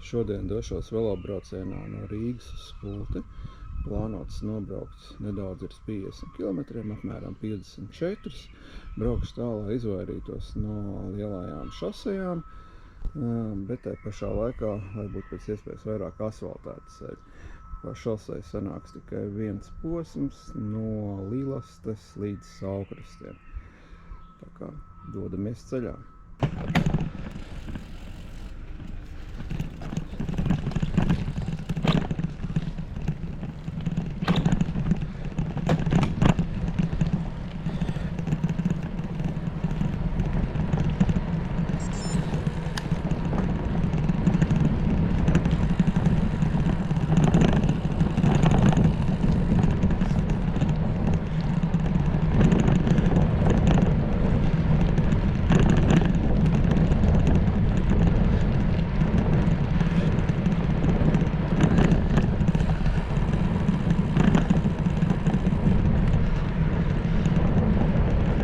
Šodien došos velobraucienā no Rīgas uz Spulti. Plānots nobraukt nedaudz virs 50 km, apmēram 54. Braukšu tā, lai izvairītos no lielajām šosejām, bet tai pašā laikā, lai būtu pēc iespējas vairāk asfaltētas ceļi. Pa šosei sanāks tikai viens posms no Lilastes līdz Saukrastiem. Tā kā dodamies ceļā.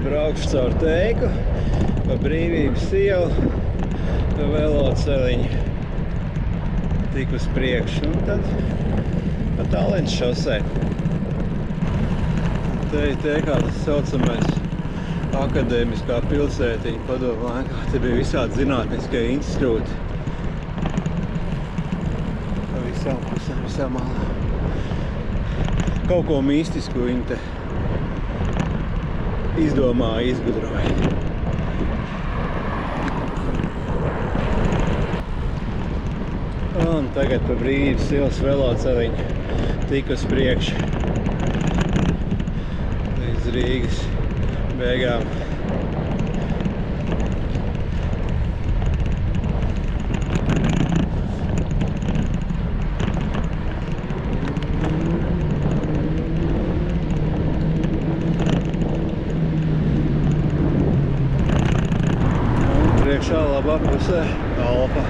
Braukšu caur Teiku, pa Brīvības ielu, pa veloceliņu, tik uz priekšu, un tad pa Tallinas šosei. Te kā tas saucamais akadēmiskā pilsētiņa padomu laikā, te bija visādi zinātniskie institūti. Pa visām pusēm, visām malām. Kaut ko mistisku viņi te izdomāja, izgudroja. Un tagad pa Brīvības ielas veloceliņu tik uz priekšu līdz Rīgas beigām. Priekšā labā pusē Alpa.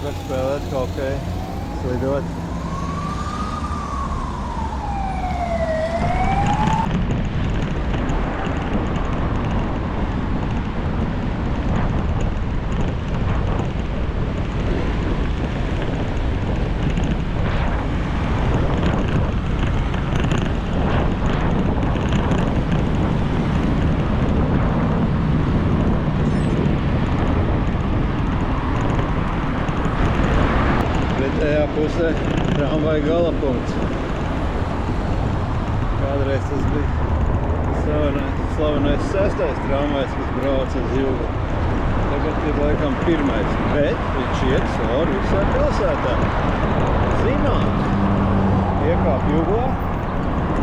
Var spēlēt hokeju, slidot. Tajā pusē tramvaja galapunkts. Kādreiz tas bija slavenais 6. tramvajs, kas brauca uz Jūgu. Tagad ir laikam 1. Bet viņš iet cauri visā pilsētā. Zināt, iekāp Jūgā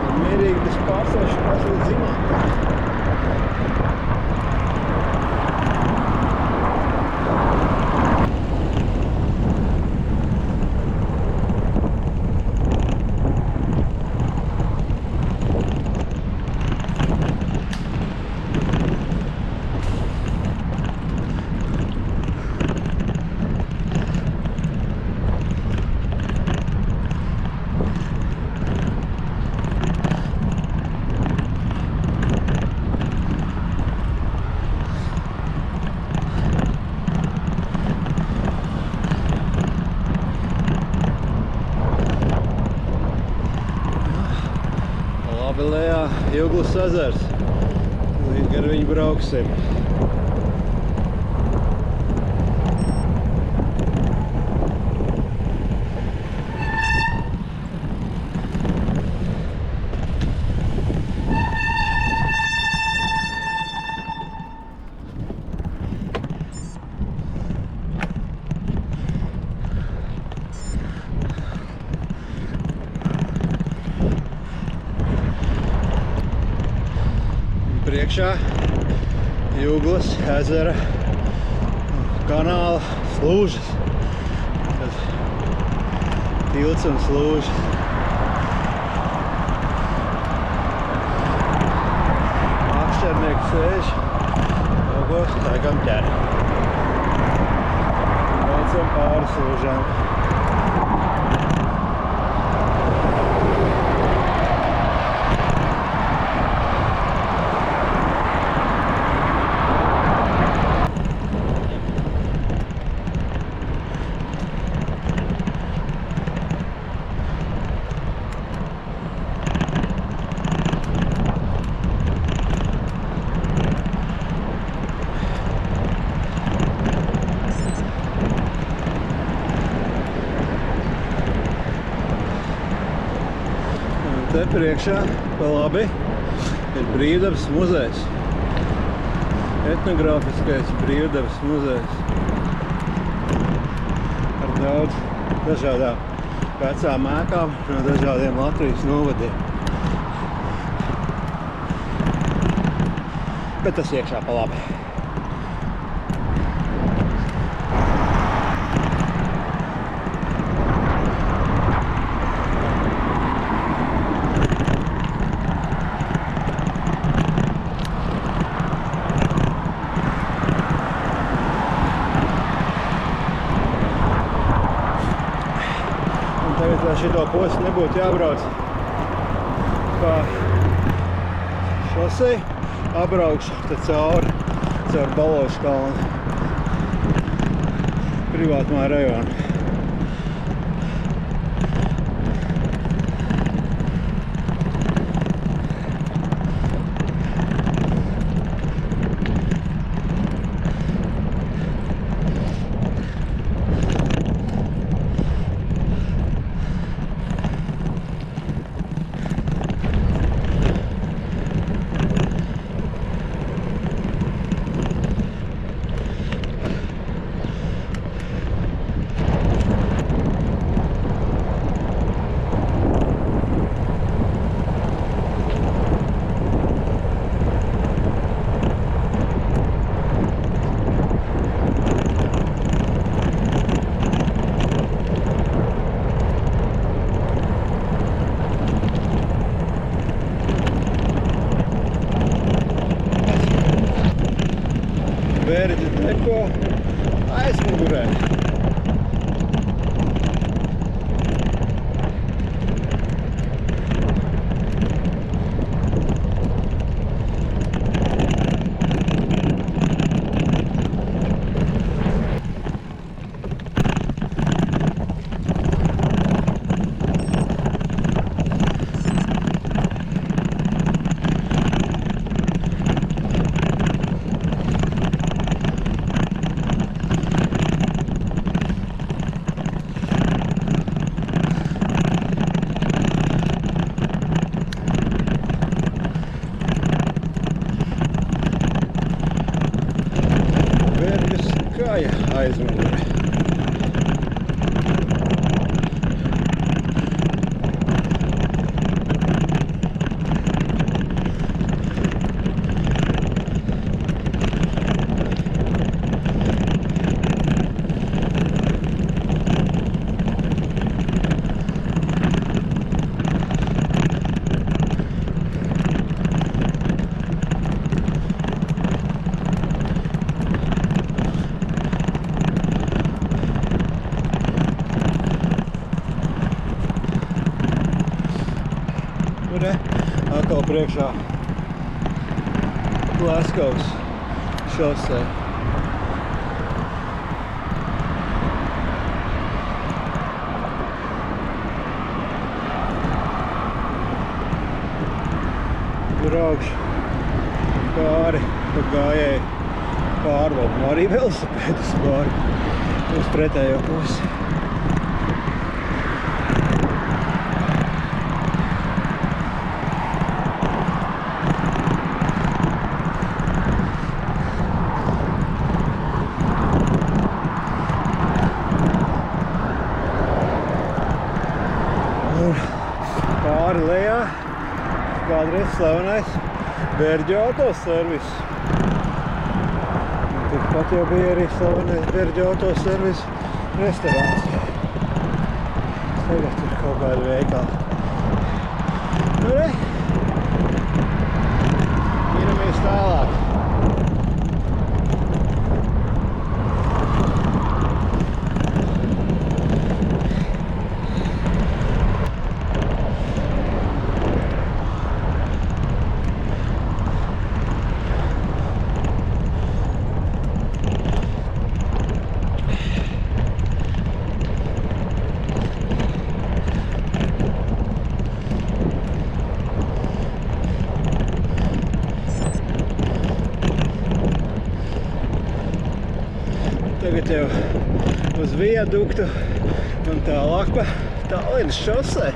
un mierīgi bez pārsēšanās līdz Zināt. Lejā Jūglas ezers, līdz gar viņu brauksim. Priekšā Jūglas ezera kanāla slūžas. Tad tilts un slūžas. Makšķernieki sēž, augos, taigam ķer. Braucam pāri slūžām. Te priekšā, pa labi, ir Brīvdabas muzejs. Etnogrāfiskais Brīvdabas muzejs. Ar daudz dažādām vecām ēkām no dažādiem Latvijas novadiem. Bet tas iekšā pa labi. Tagad, lai šito postu nebūtu jābrauc pa šosei, apbraukšu te caur Balošu kalnu privātumā rajonu. Verģi teko aizmugurē. Kāja aizmugurē. Atkal priekšā Glaskavas šosei. Braukšu pāri pa gājēju pārvaldu, arī velosipēdus pāri uz pretējo pusi. Pāri lejā kādreiz slavenais Berģu autoservis. Tikpat jau bija arī slavenais Berģu autoservis restorāns. Tagad ir kaut kāda veikala. Nu, re! Minamies tālāk. Tagad jau uz viaduktu un tālāk pa Tallinas šosei.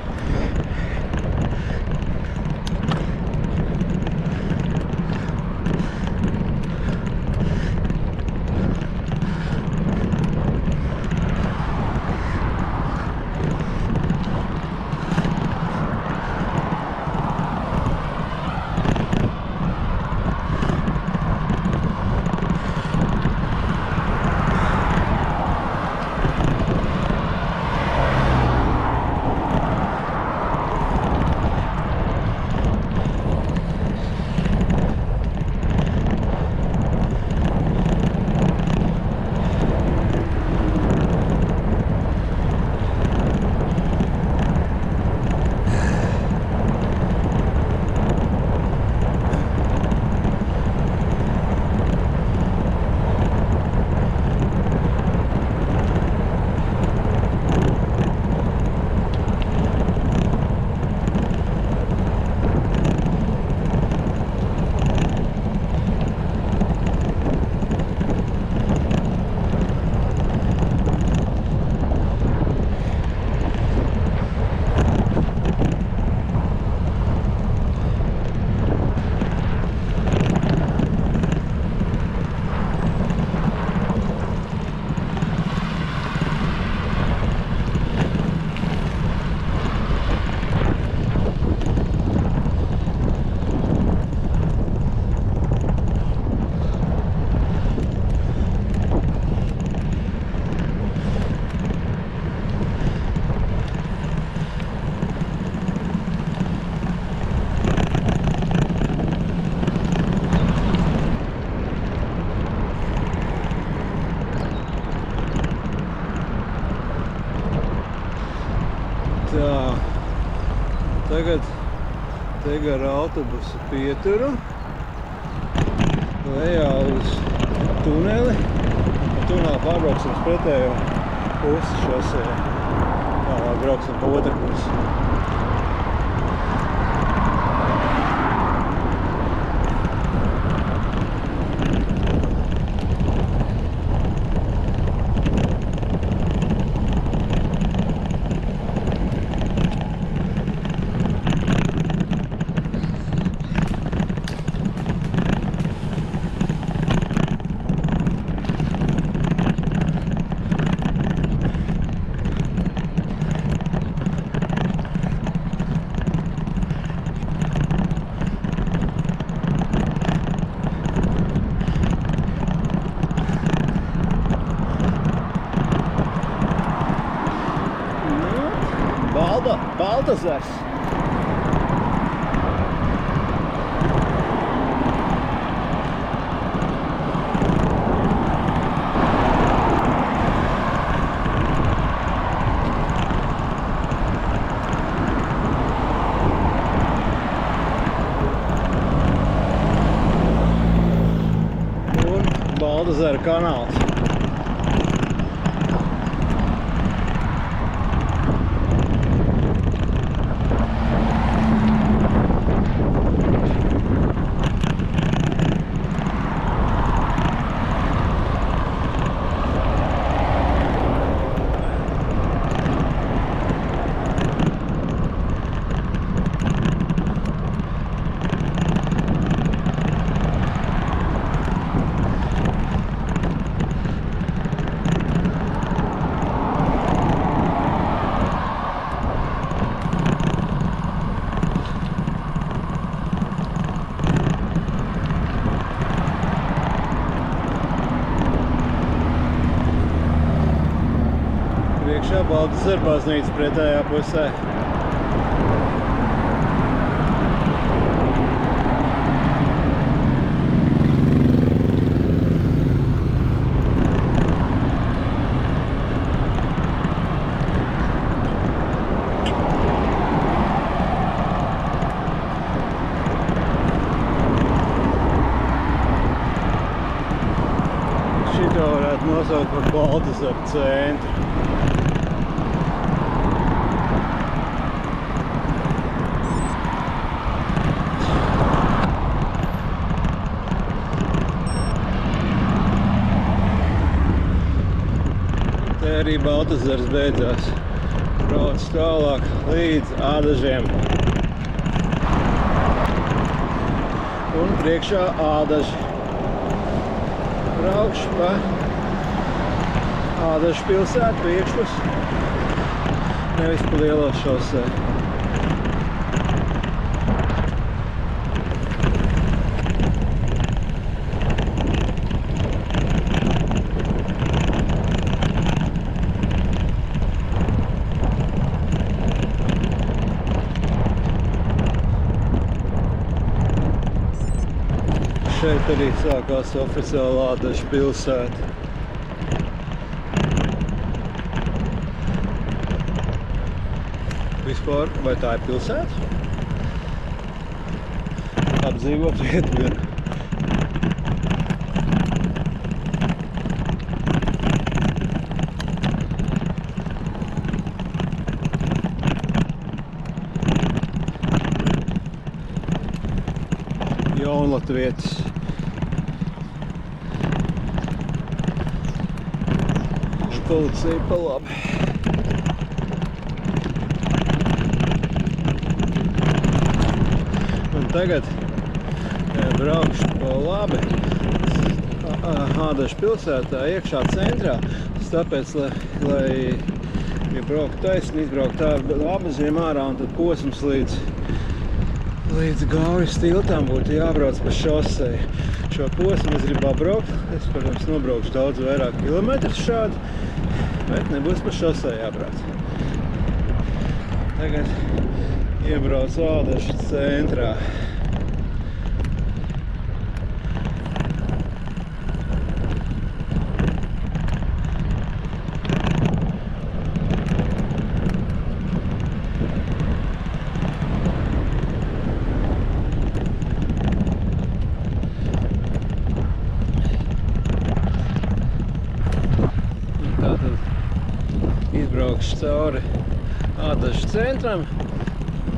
Tā, tagad te gar autobusu pieturu, lejā uz tuneli, un tunelī pārbrauksim uz pretējo pusi šosē, tālāk brauksim pa otru pusi. Baltazars. Un Baltazara kanāls. Priekšā Baltazara baznīca pretējā pusē. Šito varētu nosaukt par Baltazara centru. Te arī Baltazars beidzās. Brauc tālāk līdz Ādažiem. Un priekšā Ādaži. Braukšu pa Ādažu pilsētu priekšpus, nevis pa lielo šosē. Šeit arī sākās oficiāli Ādažu pilsēta. Vispār, vai tā ir pilsēta? Apdzīvot vietu gan. Jaunlatvietis. Policija pa labi. Un tagad braukšu pa labi Ādažu pilsētā, iekšā centrā. Tāpēc, lai ja braukt taisni, izbraukt tā Ādažiem ārā un tad posms līdz Gaujas tiltām būtu jābrauc pa šoseju. Šo posmu es gribu braukt. Es, protams, nobraukšu daudz vairāk kilometrus šādi, bet nebūs pa šoseju jābrauc. Tagad iebrauc Ādažu centrā. Izbraukšu cauri Ādažu centram,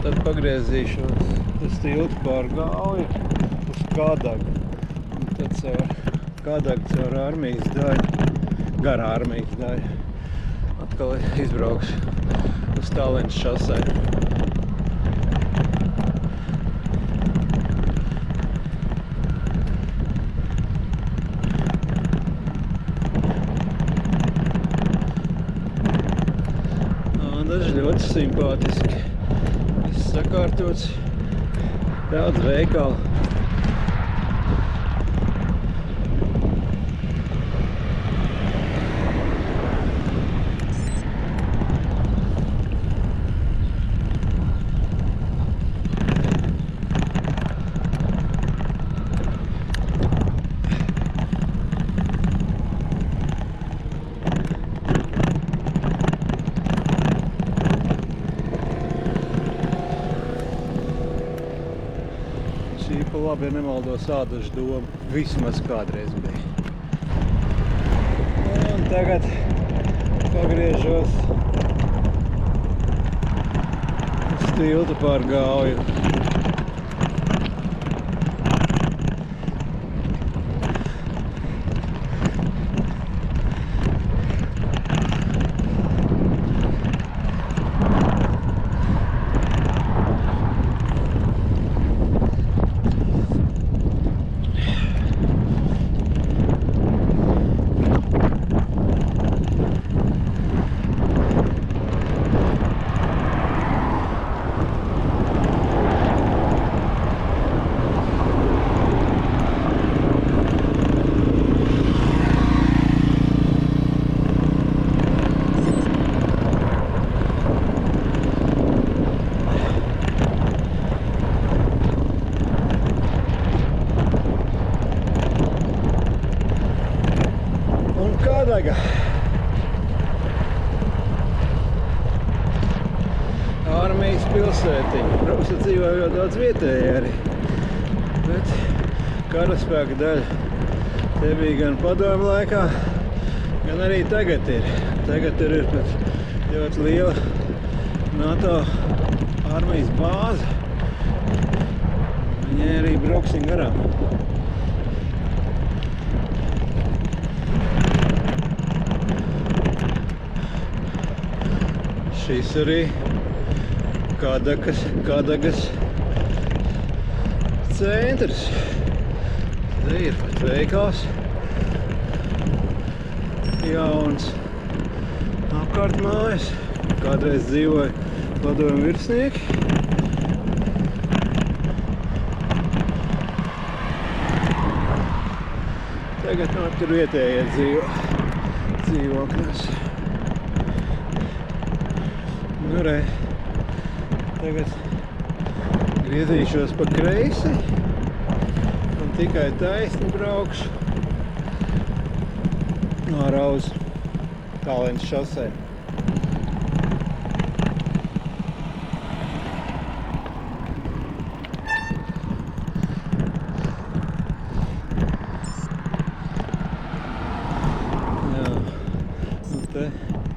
tad pagriezīšos uz tiltu pār Gauju uz Kadagu. Un tad caur Kadagu, caur armijas daļu, garā armijas daļu, atkal izbraukšu uz Tallinas šoseju. Ādaži ļoti simpātiski. Viss sakārtots, daudz veikalu. Šī pa labi, ja nemaldos, Ādažu doma vismaz kādreiz bija. Un tagad pagriežos uz tiltu pār Gauju. Kadaga. Armijas pilsētiņa. Protams, dzīvo ļoti daudz vietēji arī. Bet karaspēka daļa te bija gan padomju laikā, gan arī tagad ir. Tagad ir pat ļoti liela NATO armijas bāze. Viņai arī brauksim garām. Šis arī Kadagas centrs. Te ir pat veikals. Jauns apkārt mājas. Kādreiz dzīvoja padomju virsnieki. Tagad tur vietējie dzīvokļos. Nu re, tagad griezīšos pa kreisi un tikai taisni braukšu ārā uz Tallinas šosei.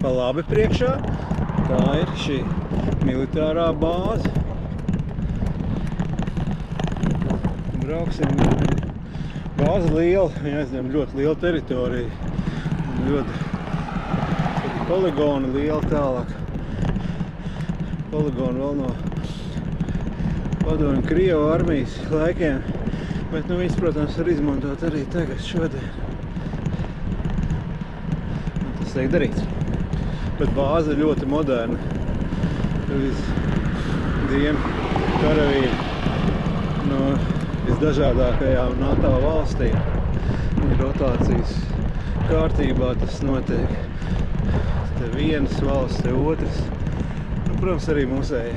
Pa labi priekšā, tā ir šī militārā bāze. Brauksim, bāze liela, viņa aizņem ļoti liela teritorija. Ļoti poligoni liela tālāk. Poligoni vēl no padomju Krievu armijas laikiem, bet nu viņas, protams, var izmantot arī tagad šodien. Un tas tiek darīts. Bet bāze ir ļoti moderna. Karavīri no visdažādākajām NATO valstīm. Rotācijas kārtībā tas notiek. Te vienas valsts, te otras. Un, protams, arī mūsēji.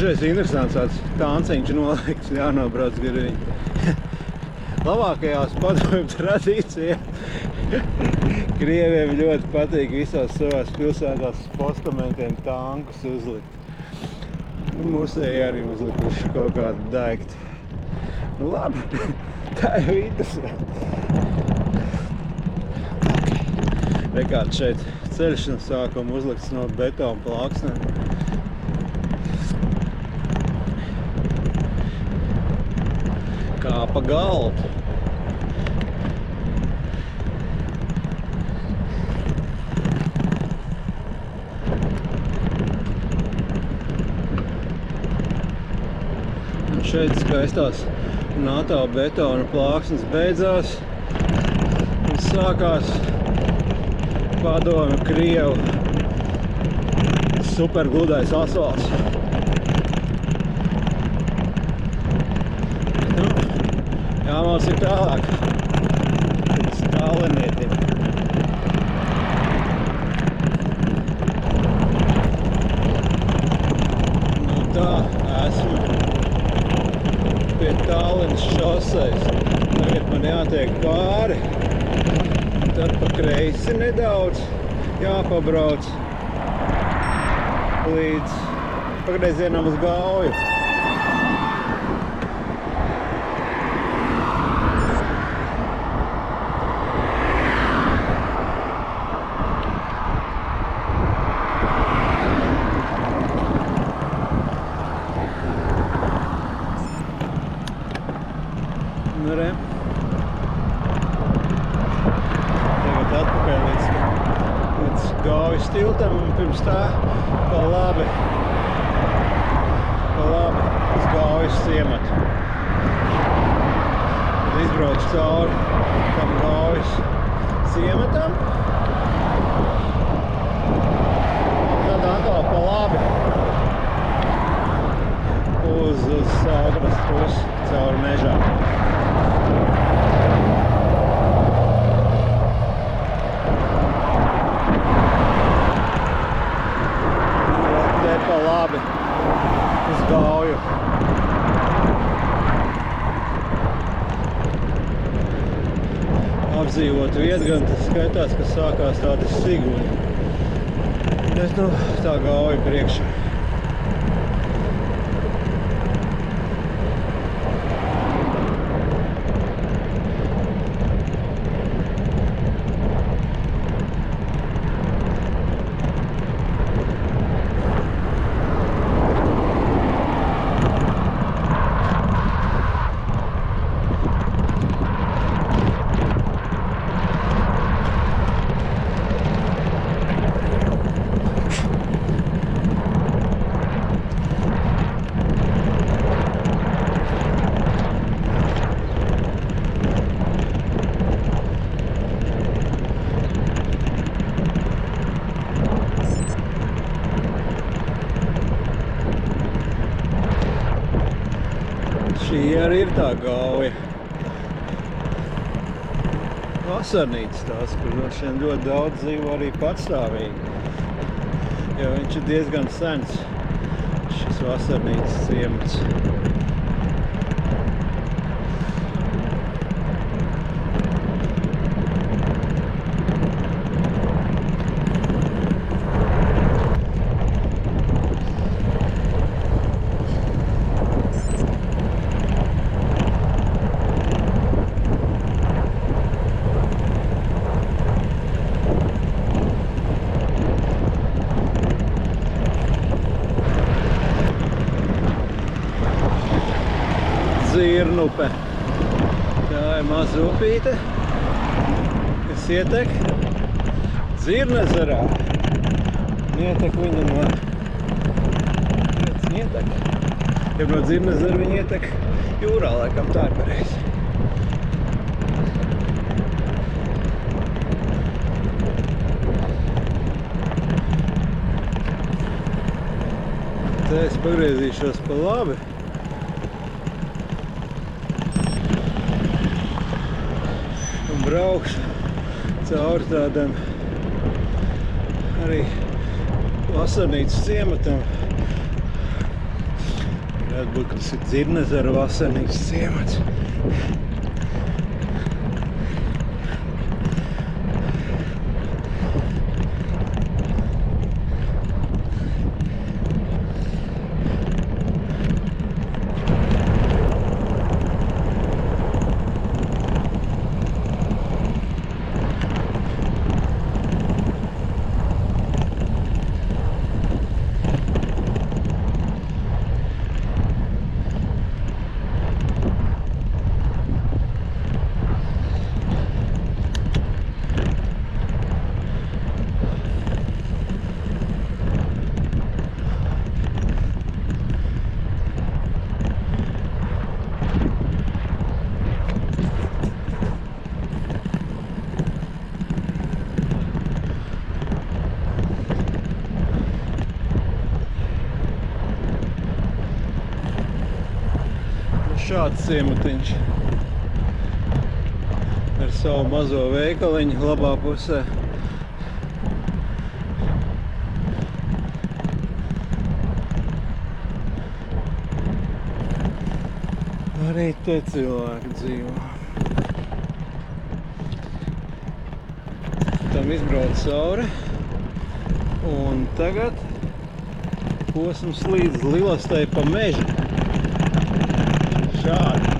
Šeit ir interesants tāds tanciņš nolikts, jānobrauc gar viņu. Labākajās padomju tradīcijā. Krieviem ļoti patīk visās savās pilsētās postamentiem tankus uzlikt. Mūsēji arī uzlikuši kaut kādu daikti. Nu labi, tā jau interesanti. Rekāds šeit ceļš no sākuma uzlikts no betona plāksnēm. Kā pa galdu. Un šeit skaistās NATO betona plāksnes beidzās un sākās padomju Krievu supergludais asfalts. Jāmals ir tālāk, pēc Tallinietim. Nu tā, esmu pie Tallinas šoseis. Tagad man jātiek pāri, un tad pa kreisi nedaudz jāpabrauc līdz pagriezienam uz Gauju. Tagad atpakaļ līdz Gaujas tiltam un pirms tā pa labi uz Gaujas ciematu. Tad izbraucu cauri tam Gaujas ciematam. Tad atkal pa labi uz Saugras pusi cauri mežām. labi uz Gauju. Apdzīvot vietu, gan tas skaitās, ka sākās tādi siguļi. Bet, nu, tā Gauja priekšā. Šī arī ir tā Gauja. Vasarnīcas tās, kur šiem ļoti daudz dzīvo arī patstāvīgi. Jo viņš ir diezgan sens, šis vasarnīcas ciemats. Zirnupe. Tā ir maza upīte, kas ietek Dzirnezerā. Ietek viņa no... Ja no Dzirnezera viņa ietek jūrā, laikam tā ir pareizi. Te es pagriezīšos pa labi. Braukšu cauri tādam arī vasarnīcas ciematam. Varētu būt, ka tas ir Dzirnezera vasarnīcas ciemats. Šāds ciematiņš ar savu mazo veikaliņu labā pusē. Arī te cilvēki dzīvo. Tam izbrauc cauri. Un tagad posms līdz Lilastai pa mežu. Šādi.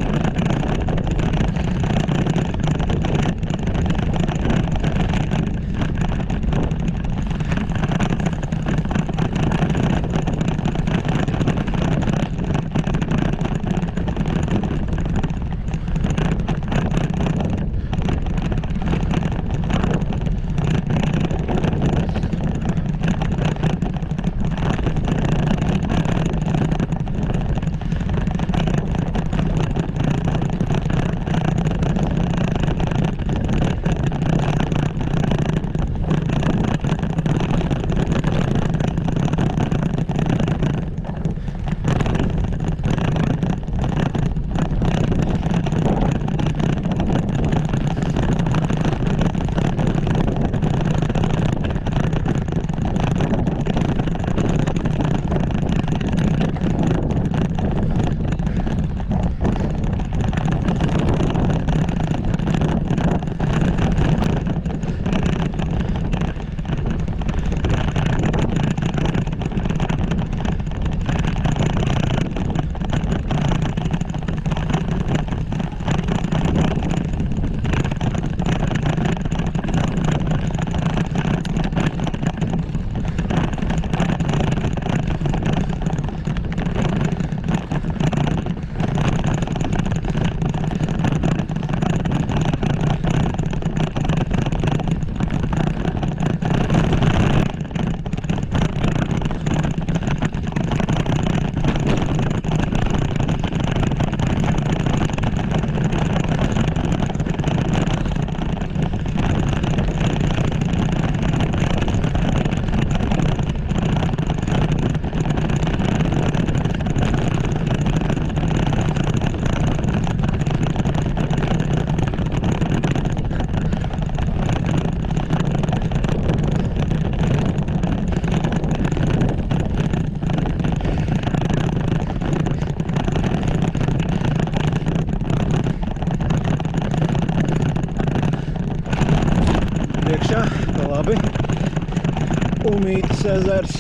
Umītas ezers,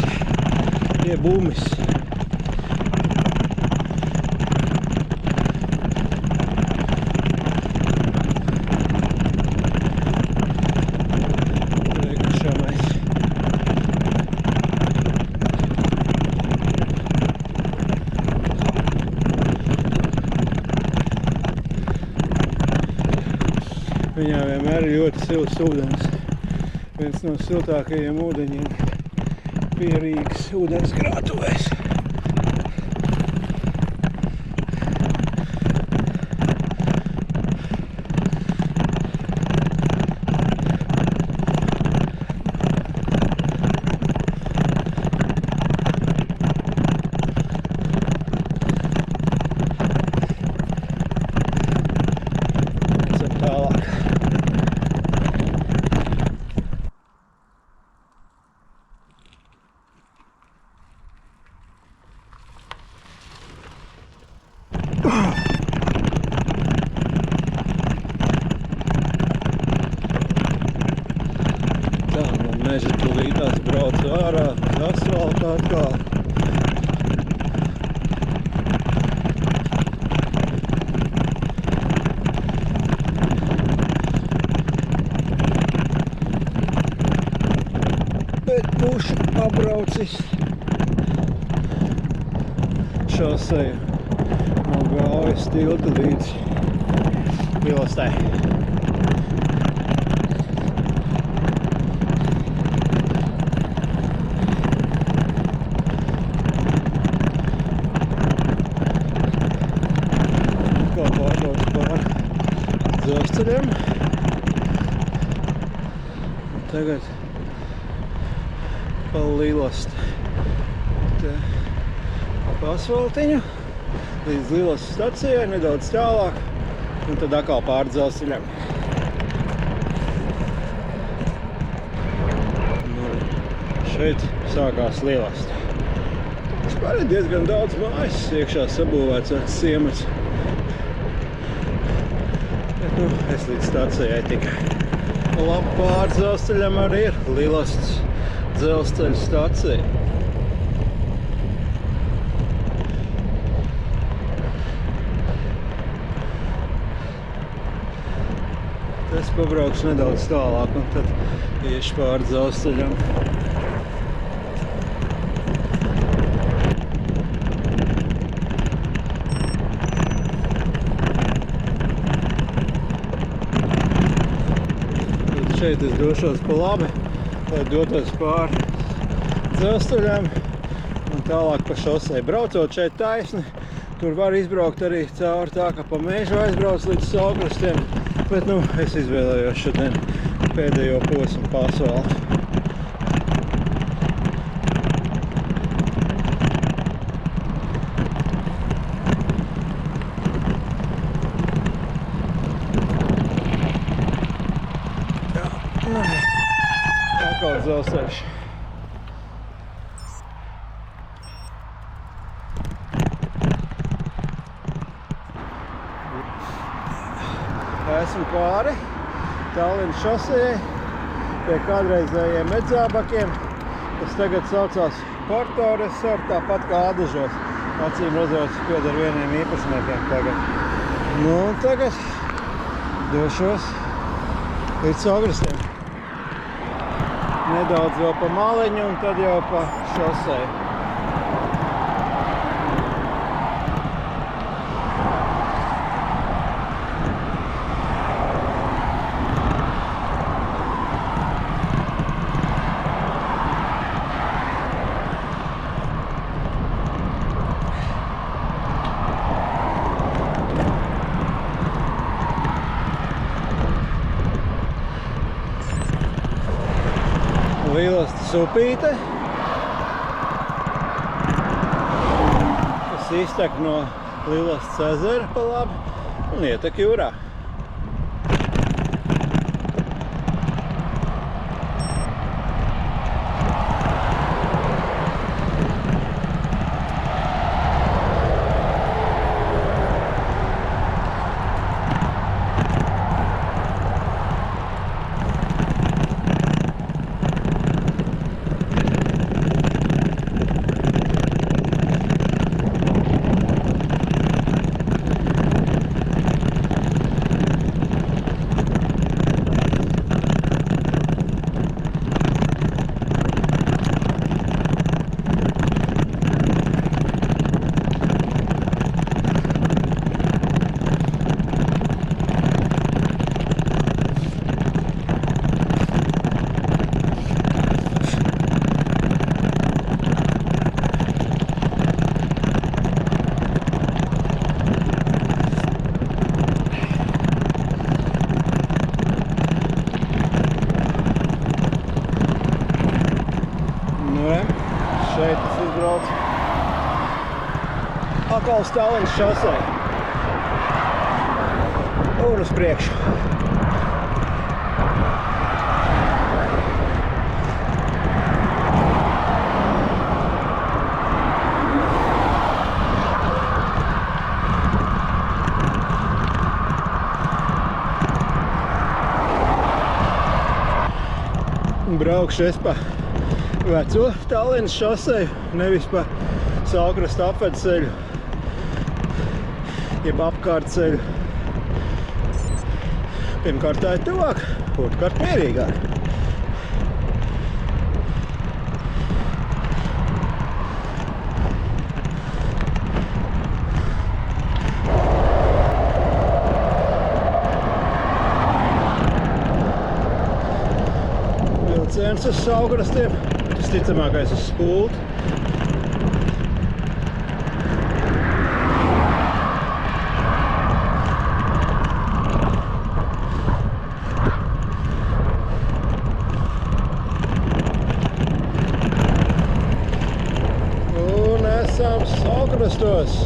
jeb Umis. Viņā vienmēr ir ļoti silts ūdens. Viens no siltākajiem ūdeņiem pie Rīgas ūdens krātuvēs. Tālāk. Tā no meža tūlītās braucu ārā uz asfaltu atkal. Bet būšu apbraucis šoseju no Gaujas tilta līdz Vilostai. Atkal pārbraucu pāri dzelzceļiem. Un tagad pa Lilostu. Te pa asfaltiņu līdz Lilostu stacijai, nedaudz tālāk, un tad atkal pāri dzelzceļam. Šeit sākās Lilosta. Vispār ir diezgan daudz mājas, iekšā sabūvēts ar ciemats. Bet, es līdz stacijai tikai. Labi pāri dzelzceļam arī ir Lilostas dzelzceļa stacija. Es pabraukšu nedaudz tālāk un tad iešu pāri dzelzceļam. Šeit es došos pa labi, lai dotos pāri dzelzceļam un tālāk pa šosei. Braucot šeit taisni, tur var izbraukt arī cauri tā, ka pa mežu aizbrauc līdz Saukrastiem, bet es izvēlējos šodien pēdējo posmu pa asfaltu. Atkal dzelzceļš. Esmu pāri Tallinas šosejai pie kādreizējiem Medzābakiem, kas tagad saucās Porto Resort, tāpat kā Adažos. Acīm redzot, pieder vieniem īpašniekiem tagad. Un tagad došos līdz Saukrastiem. Nedaudz vēl pa maliņu un tad jau pa šoseju. Lilostas upīte, kas iztek no Lilostas ezera pa labi un ietek jūrā. šeit es izbraucu. Atkal uz Tallinas šosei. Un uz priekšu. Braukšu es pa veco Tallinas šoseju, nevis pa Saukrasta apvedceļu, jeb apkārtceļu. Pirmkārt tā ir tuvāk, otrkārt mierīgāk. Vilciens uz Saukrastiem, tas ticamākais uz Spulti. Un esam Saukrastos.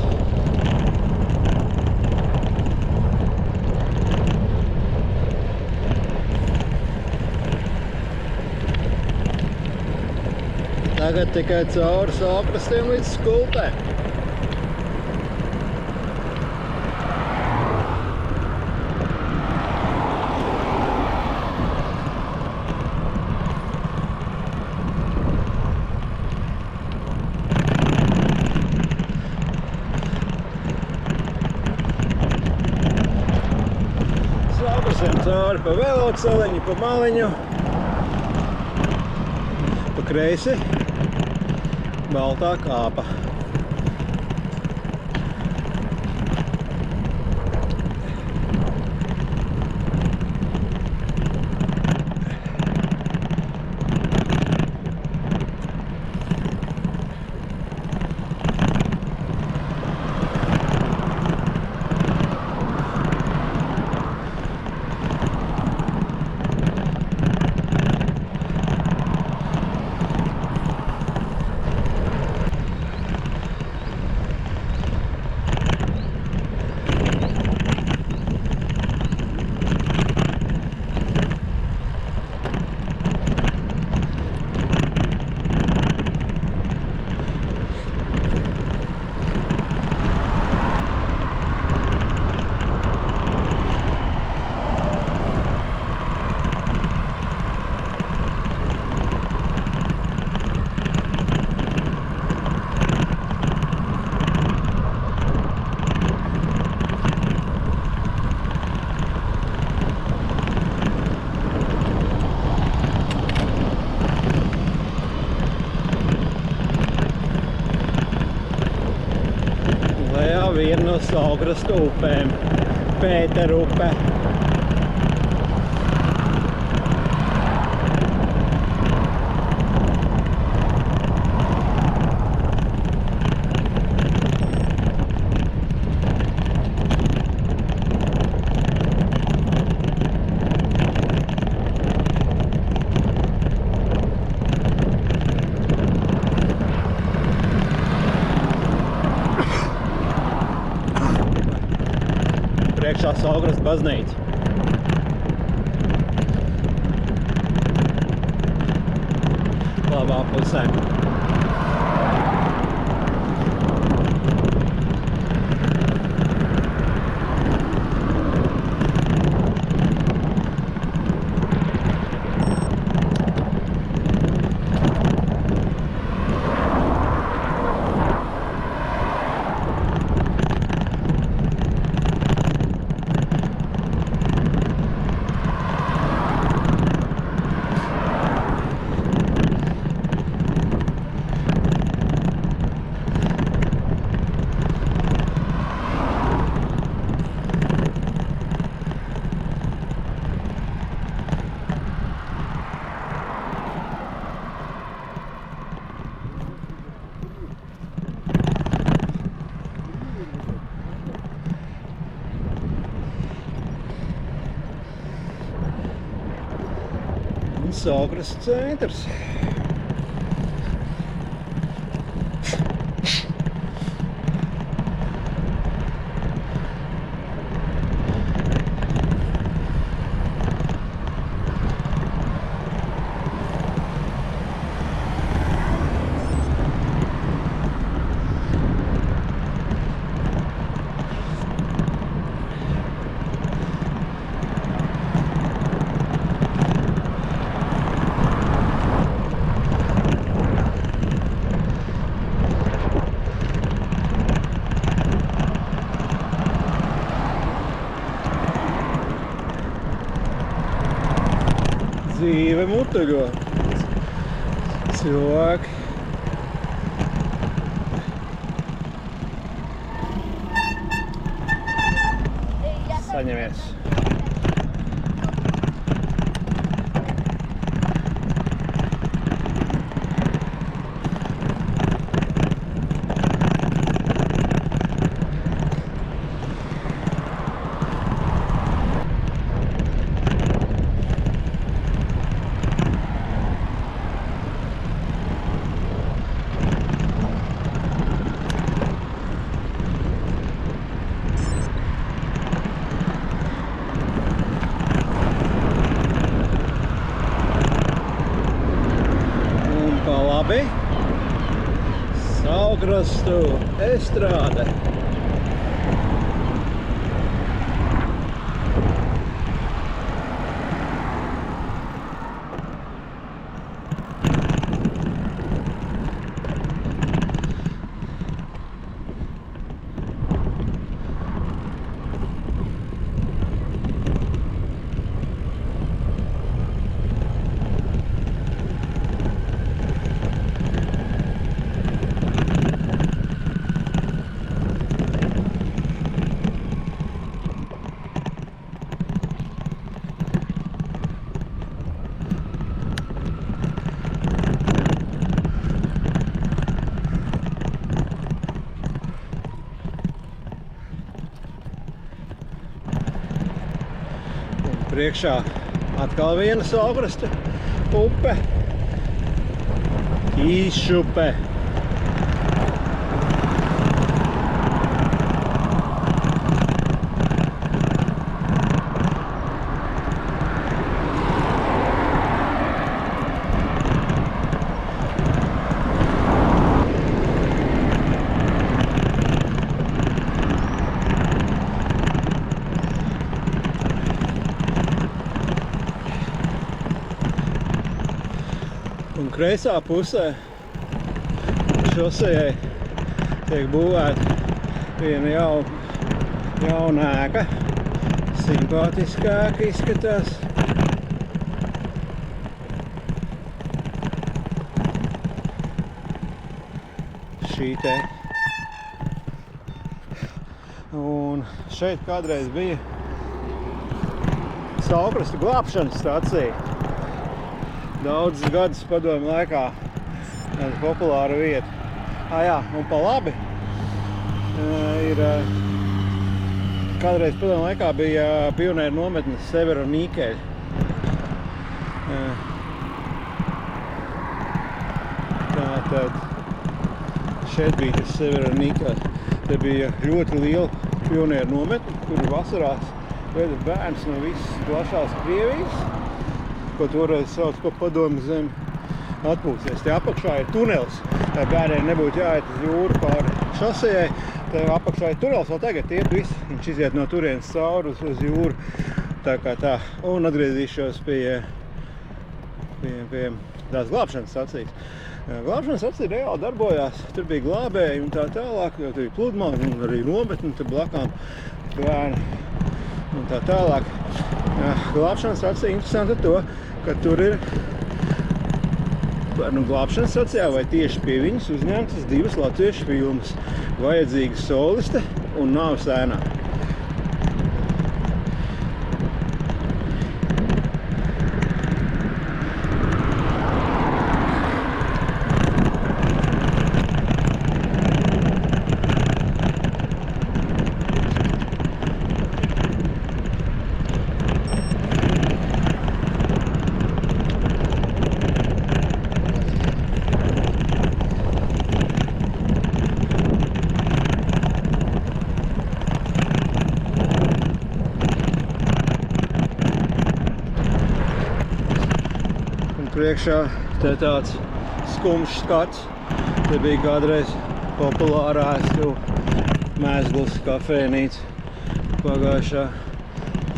Tagad tikai cauri Saukrastiem līdz Skultē. Saukrastiem cauri pa veloceliņu, pa maliņu, pa kreisi. Baltā kāpa. Viena no Saukrasta upēm, Pētera upe. Priekšā Saukrasta baznīca. Labā pusē. Saukrasta centrs. dzīve mutuļo. Cilvēki. Saņemies. Saugrastu estrāde. Priekšā atkal viena Saugrasta upe. Īšupe. Un kreisā pusē šosejai tiek būvēta viena jauna ēka. Simpātiska ēka izskatās. Šī te. Un šeit kādreiz bija Saugrastu glābšanas stacija. Daudzus gadus padomju laikā populāra vieta. Jā, un pa labi ir kādreiz padomju laikā bija pionieru nometnes Severonīkeļi. Tātad šeit bija tas Severonīkeļi. Te bija ļoti liela pionieru nometne, kur vasarās veda bērns no visas plašās Krievijas, ko toreiz sauc par padomju zemi atpūsties. Te apakšā ir tunels, lai bērniem nebūtu jāiet uz jūru pāri šosejai. Te apakšā ir tunels, vēl tagad iet viss. Viņš iziet no turienes cauri uz jūru. Tā kā tā. Un atgriezīšos pie tās glābšanas stacijas. Glābšanas stacija reāli darbojās. Tur bija glābēji un tā tālāk, jo tur bija pludmale un arī nometne, tur blakām bērni un tā tālāk. Glābšanas stacija interesanti ar to, ka tur ir glābšanas stacijā vai tieši pie viņas uzņemtas divas latviešu filmas – Vajadzīga soliste un Nāves ēnā. Priekšā te tāds skumjš skats. Te bija kādreiz populārā Mēzgls kafejnīca. Pagājušā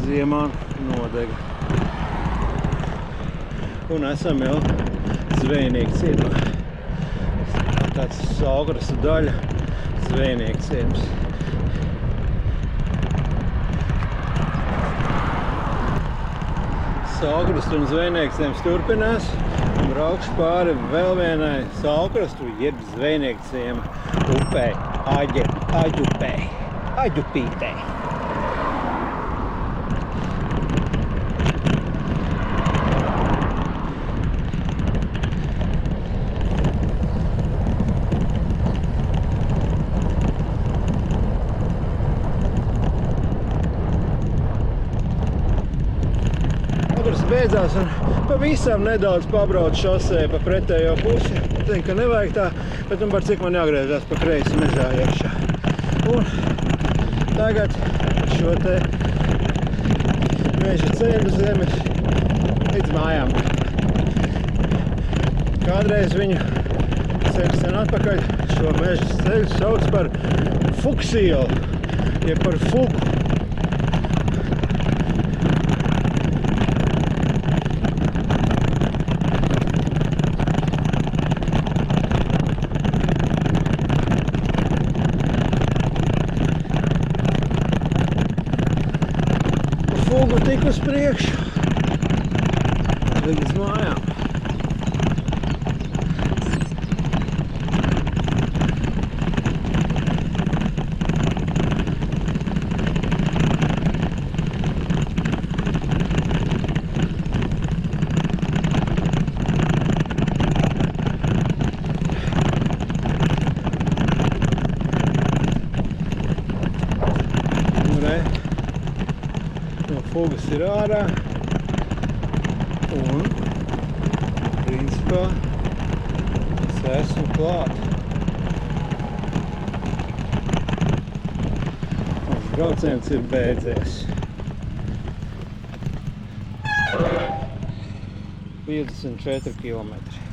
ziemā nodega. Un esam jau Zvejnieku ciemā. Tāds Saugrastu daļa Zvejnieku ciems. Saulkrastu un Zvejniekciems turpinās. Un braukšu pāri vēl vienai Saulkrastu, jeb Zvejniekciema upei, Aģupītei. Beidzās un pavisam nedaudz pabrauc šosē pa pretējo pusi. Zinu, ka nevajag tā, bet par cik man jāgriežās pa kreisi mežā iekšā. Un tagad šo te meža ceļu zemes līdz mājām. Kādreiz viņu ceļu sen atpakaļ šo meža ceļu sauc par Fuksielu, jeb par Fuku. Fugu tik uz priekšu, līdz mājām. Fugas ir ārā un, principā, es esmu klāt. Mans brauciens ir beidzies. 54 kilometri.